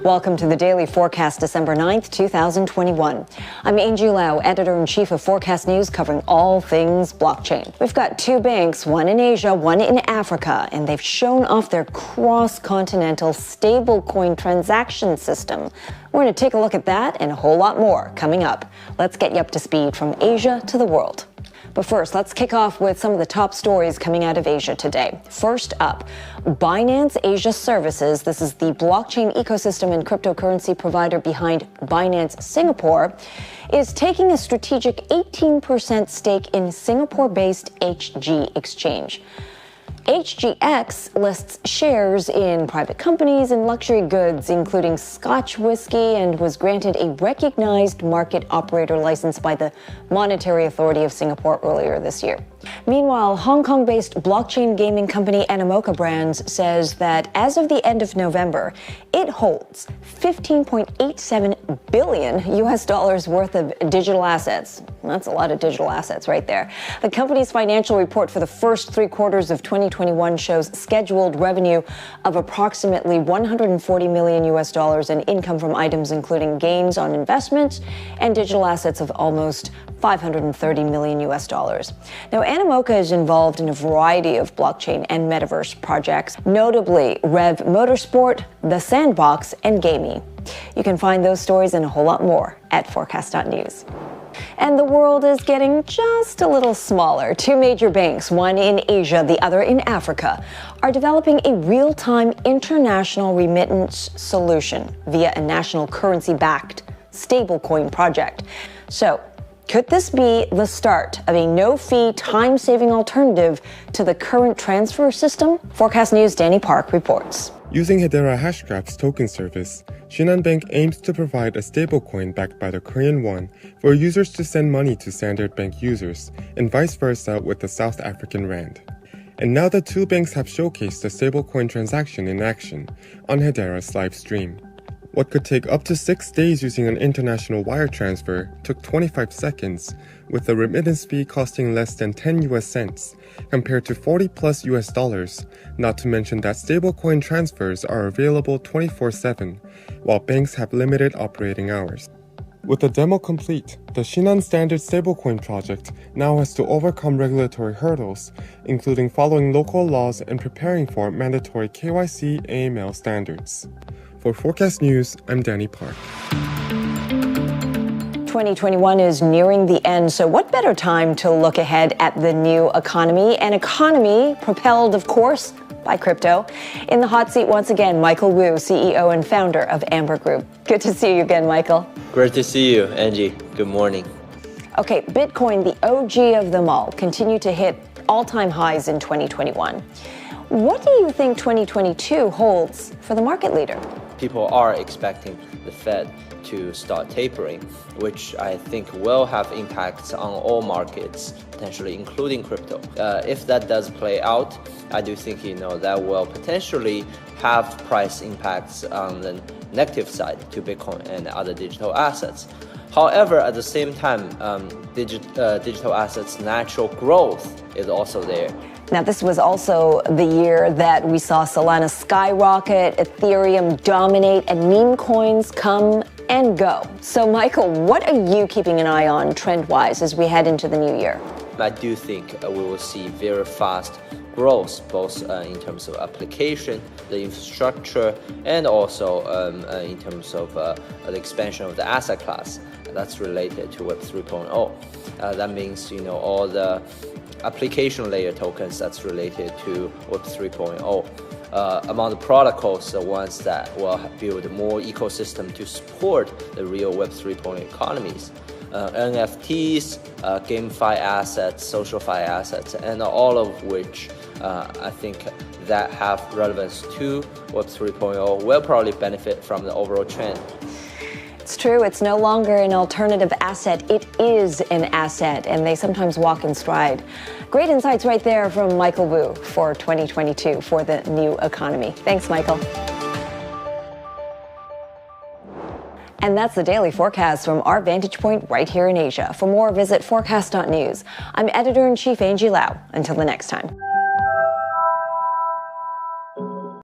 Welcome to the Daily Forkast, December 9th, 2021. I'm Angie Lau, Editor-in-Chief of Forecast News, covering all things blockchain. We've got two banks, one in Asia, one in Africa, and they've shown off their cross-continental stablecoin transaction system. We're going to take a look at that and a whole lot more coming up. Let's get you up to speed from Asia to the world. But first, let's kick off with some of the top stories coming out of Asia today. First up, Binance Asia Services, this is the blockchain ecosystem and cryptocurrency provider behind Binance Singapore, is taking a strategic 18% stake in Singapore-based HG Exchange. HGX lists shares in private companies and luxury goods, including Scotch whiskey, and was granted a recognized market operator license by the Monetary Authority of Singapore earlier this year. Meanwhile, Hong Kong-based blockchain gaming company Animoca Brands says that as of the end of November, it holds $15.87 billion worth of digital assets. That's a lot of digital assets right there. The company's financial report for the first 3 quarters of 2021 shows scheduled revenue of approximately $140 million and income from items including gains on investments and digital assets of almost $530 million. Now, Animoca is involved in a variety of blockchain and metaverse projects, notably Rev Motorsport, The Sandbox, and Gaming. You can find those stories and a whole lot more at forecast.news. And the world is getting just a little smaller. 2 major banks, one in Asia, the other in Africa, are developing a real-time international remittance solution via a national currency-backed stablecoin project. So, could this be the start of a no-fee, time-saving alternative to the current transfer system? Forecast News' Danny Park reports. Using Hedera Hashgraph token service, Shinhan Bank aims to provide a stablecoin backed by the Korean won for users to send money to Standard Bank users, and vice versa with the South African rand. And now the two banks have showcased the stablecoin transaction in action on Hedera's live stream. What could take up to 6 days using an international wire transfer took 25 seconds, with the remittance fee costing less than 10 US cents, compared to 40 plus US dollars, not to mention that stablecoin transfers are available 24/7, while banks have limited operating hours. With the demo complete, the Shinhan Standard Stablecoin project now has to overcome regulatory hurdles, including following local laws and preparing for mandatory KYC AML standards. For Forecast News, I'm Danny Park. 2021 is nearing the end, so what better time to look ahead at the new economy? An economy propelled, of course, by crypto. In the hot seat once again, Michael Wu, CEO and founder of Amber Group. Good to see you again, Michael. Great to see you, Angie. Good morning. Okay, Bitcoin, the OG of them all, continued to hit all-time highs in 2021. What do you think 2022 holds for the market leader? People are expecting the Fed to start tapering, which I think will have impacts on all markets, potentially including crypto. If that does play out, I do think that will potentially have price impacts on the negative side to Bitcoin and other digital assets. However, at the same time, digital assets' natural growth is also there. Now, this was also the year that we saw Solana skyrocket, Ethereum dominate, and meme coins come and go. So, Michael, what are you keeping an eye on trend-wise as we head into the new year? I do think we will see very fast growth, both in terms of application, the infrastructure, and also in terms of the expansion of the asset class that's related to Web 3.0. That means, all the application layer tokens that's related to Web 3.0. Among the protocols, the ones that will build more ecosystem to support the real Web 3.0 economies. NFTs, GameFi assets, SocialFi assets, and all of which I think that have relevance to Web 3.0 will probably benefit from the overall trend. It's true, it's no longer an alternative asset, it is an asset, and they sometimes walk in stride. Great insights right there from Michael Wu for 2022 for the new economy. Thanks, Michael. And that's the Daily Forecast from our vantage point right here in Asia. For more, visit forecast.news. I'm Editor-in-Chief Angie Lau. Until the next time.